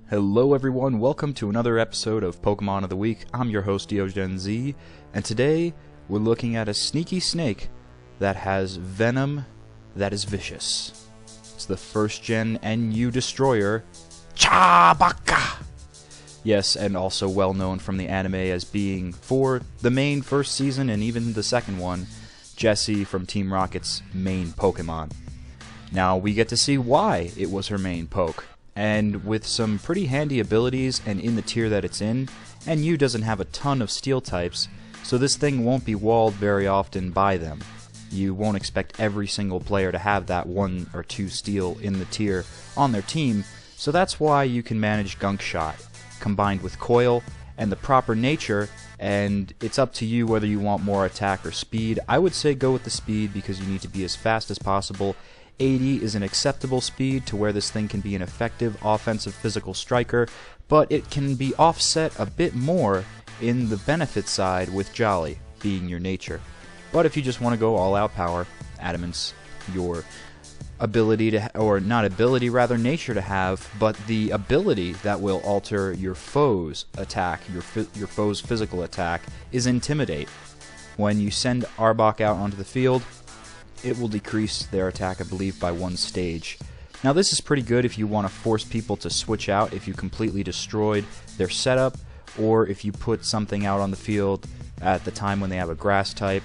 Hello everyone, welcome to another episode of Pokemon of the Week. I'm your host DeoGenZ, and today we're looking at a sneaky snake that has venom that is vicious. It's the first gen NU destroyer, Chabaka! Yes, and also well known from the anime as being, for the main first season and even the second one, Jessie from Team Rocket's main Pokemon. Now we get to see why it was her main poke. And with some pretty handy abilities and in the tier that it's in, NU doesn't have a ton of steel types, so this thing won't be walled very often by them. You won't expect every single player to have that 1 or 2 steel in the tier on their team, so that's why you can manage Gunk Shot, combined with Coil and the proper nature, and it's up to you whether you want more attack or speed. I would say go with the speed because you need to be as fast as possible. 80 is an acceptable speed to where this thing can be an effective offensive physical striker, but it can be offset a bit more in the benefit side with Jolly being your nature. But if you just want to go all out power, Adamant's your ability to, or not ability, rather nature to have, but the ability that will alter your foe's attack, your foe's physical attack, is Intimidate. When you send Arbok out onto the field, it will decrease their attack, I believe, by 1 stage. Now this is pretty good if you want to force people to switch out if you completely destroyed their setup, or if you put something out on the field at the time when they have a grass type.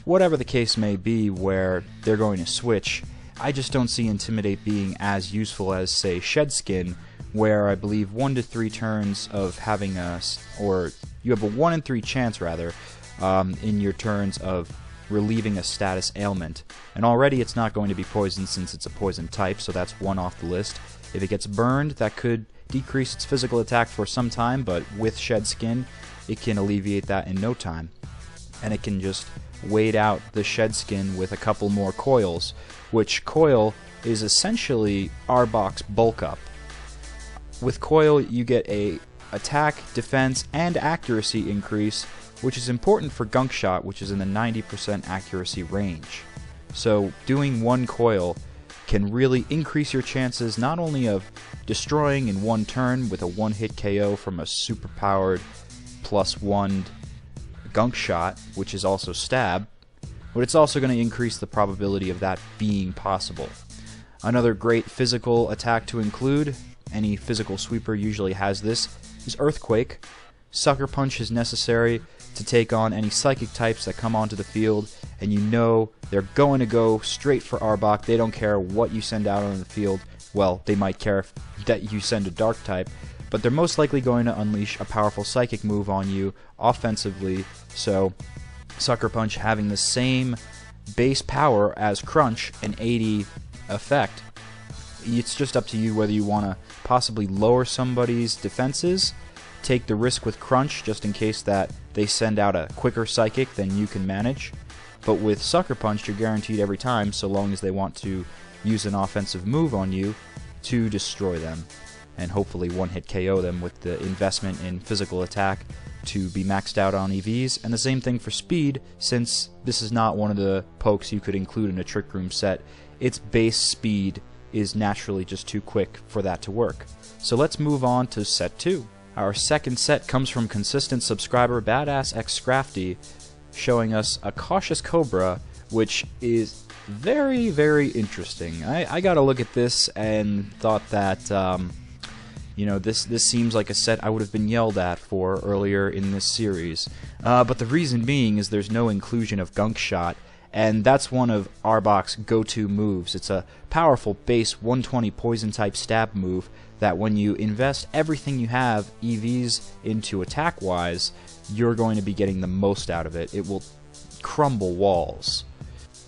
Whatever the case may be where they're going to switch, I just don't see Intimidate being as useful as, say, Shed Skin, where I believe 1 to 3 turns of having a, or you have a 1 in 3 chance rather, in your turns of relieving a status ailment. And already it's not going to be poisoned since it's a poison type, so that's 1 off the list. If it gets burned, that could decrease its physical attack for some time, but with Shed Skin, it can alleviate that in no time. And it can just wait out the Shed Skin with a couple more coils, which Coil is essentially Arbok's bulk up. With Coil, you get a attack, defense, and accuracy increase, which is important for Gunk Shot, which is in the 90% accuracy range. So doing 1 Coil can really increase your chances not only of destroying in 1 turn with a 1-hit KO from a superpowered +1 Gunk Shot, which is also Stab, but it's also going to increase the probability of that being possible. Another great physical attack to include, any physical sweeper usually has this, is Earthquake. Sucker Punch is necessary to take on any psychic types that come onto the field, and you know they're going to go straight for Arbok. They don't care what you send out on the field. Well, they might care that you send a dark type, but they're most likely going to unleash a powerful psychic move on you offensively, so Sucker Punch having the same base power as Crunch, an 80 effect, it's just up to you whether you want to possibly lower somebody's defenses, take the risk with Crunch just in case that they send out a quicker psychic than you can manage. But with Sucker Punch, you're guaranteed every time, so long as they want to use an offensive move on you, to destroy them. And hopefully 1-hit KO them with the investment in physical attack to be maxed out on EVs. And the same thing for speed, since this is not one of the pokes you could include in a Trick Room set. Its base speed is naturally just too quick for that to work. So let's move on to set 2. Our second set comes from consistent subscriber Badassxscrafy, showing us a Cautious Cobra, which is very, very interesting. I got to look at this and thought that, you know, this seems like a set I would have been yelled at for earlier in this series. But the reason being is there's no inclusion of Gunk Shot, and that's one of Arbok's go-to moves. It's a powerful base 120 poison type stab move that when you invest everything you have EVs into attack-wise, you're going to be getting the most out of it. It will crumble walls.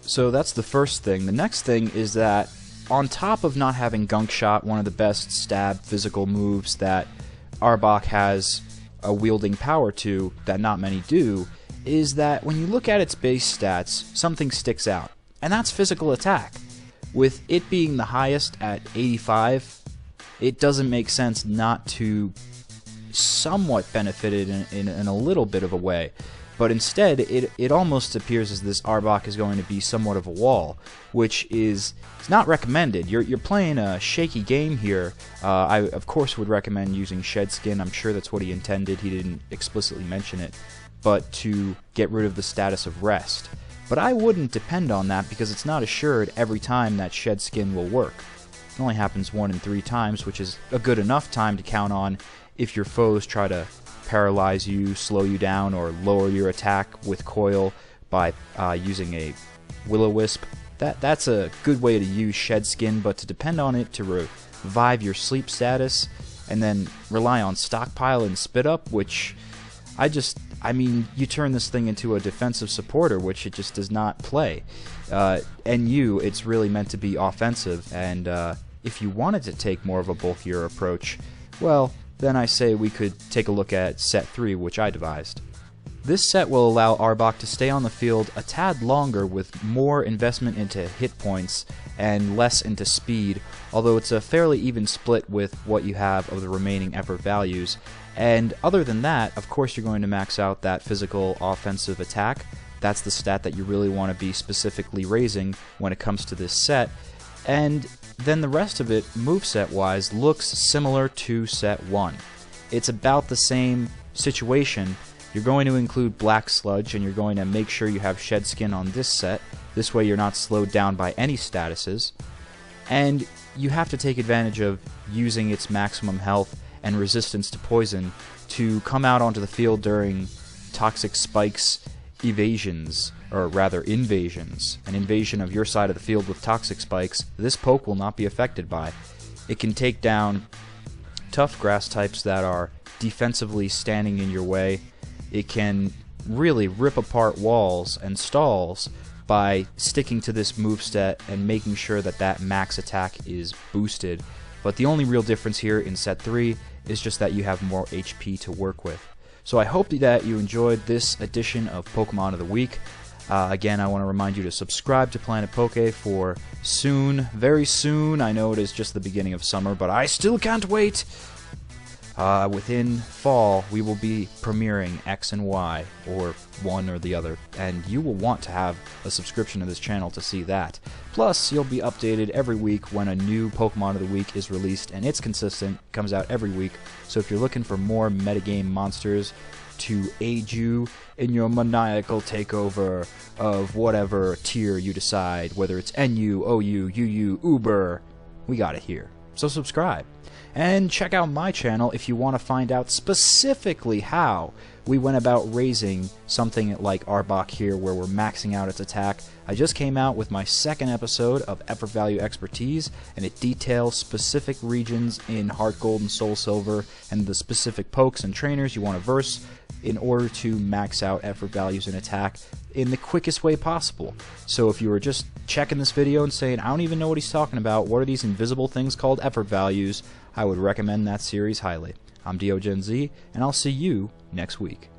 So that's the first thing. The next thing is that on top of not having Gunk Shot, one of the best stab physical moves that Arbok has a wielding power to that not many do, is that when you look at its base stats, something sticks out, and that's physical attack. With it being the highest at 85, it doesn't make sense not to somewhat benefit it in a little bit of a way. but instead it almost appears as this Arbok is going to be somewhat of a wall, which is not recommended. You're playing a shaky game here. I of course would recommend using Shed Skin. I'm sure that's what he intended. He didn't explicitly mention it, but to get rid of the status of rest. But I wouldn't depend on that because it's not assured every time that Shed Skin will work. It only happens 1 in 3 times, which is a good enough time to count on if your foes try to paralyze you, slow you down, or lower your attack with coil by using a will-o-wisp. That's a good way to use Shed Skin, but to depend on it to revive your sleep status and then rely on stockpile and spit up, which I mean, you turn this thing into a defensive supporter, which it just does not play. NU, it's really meant to be offensive, and if you wanted to take more of a bulkier approach, well, then I say we could take a look at set 3, which I devised. This set will allow Arbok to stay on the field a tad longer with more investment into hit points and less into speed, although it's a fairly even split with what you have of the remaining effort values. And other than that, of course you're going to max out that physical offensive attack. That's the stat that you really want to be specifically raising when it comes to this set. And then the rest of it, moveset-wise, looks similar to set 1. It's about the same situation. You're going to include Black Sludge, and you're going to make sure you have Shed Skin on this set. This way you're not slowed down by any statuses. And you have to take advantage of using its maximum health and resistance to poison to come out onto the field during Toxic Spike's evasions, or rather invasions. An invasion of your side of the field with Toxic Spikes, this poke will not be affected by. It can take down tough grass types that are defensively standing in your way. It can really rip apart walls and stalls by sticking to this moveset and making sure that that max attack is boosted. But the only real difference here in set 3 is just that you have more HP to work with. So I hope that you enjoyed this edition of Pokemon of the Week. Again, I want to remind you to subscribe to Planet Poke for soon, very soon. I know it is just the beginning of summer, but I still can't wait. Within fall, we will be premiering X and Y, or one or the other, and you will want to have a subscription to this channel to see that. Plus, you'll be updated every week when a new Pokemon of the Week is released, and it's consistent, comes out every week. So if you're looking for more metagame monsters to aid you in your maniacal takeover of whatever tier you decide, whether it's NU, OU, UU, Uber, we got it here. So subscribe. And check out my channel if you want to find out specifically how we went about raising something like Arbok here, where we're maxing out its attack. I just came out with my 2nd episode of Effort Value Expertise, and it details specific regions in Heart Gold and Soul Silver and the specific pokes and trainers you want to verse in order to max out effort values and attack in the quickest way possible. So if you were just checking this video and saying, I don't even know what he's talking about, what are these invisible things called effort values, I would recommend that series highly. I'm DeoGenZ, and I'll see you next week.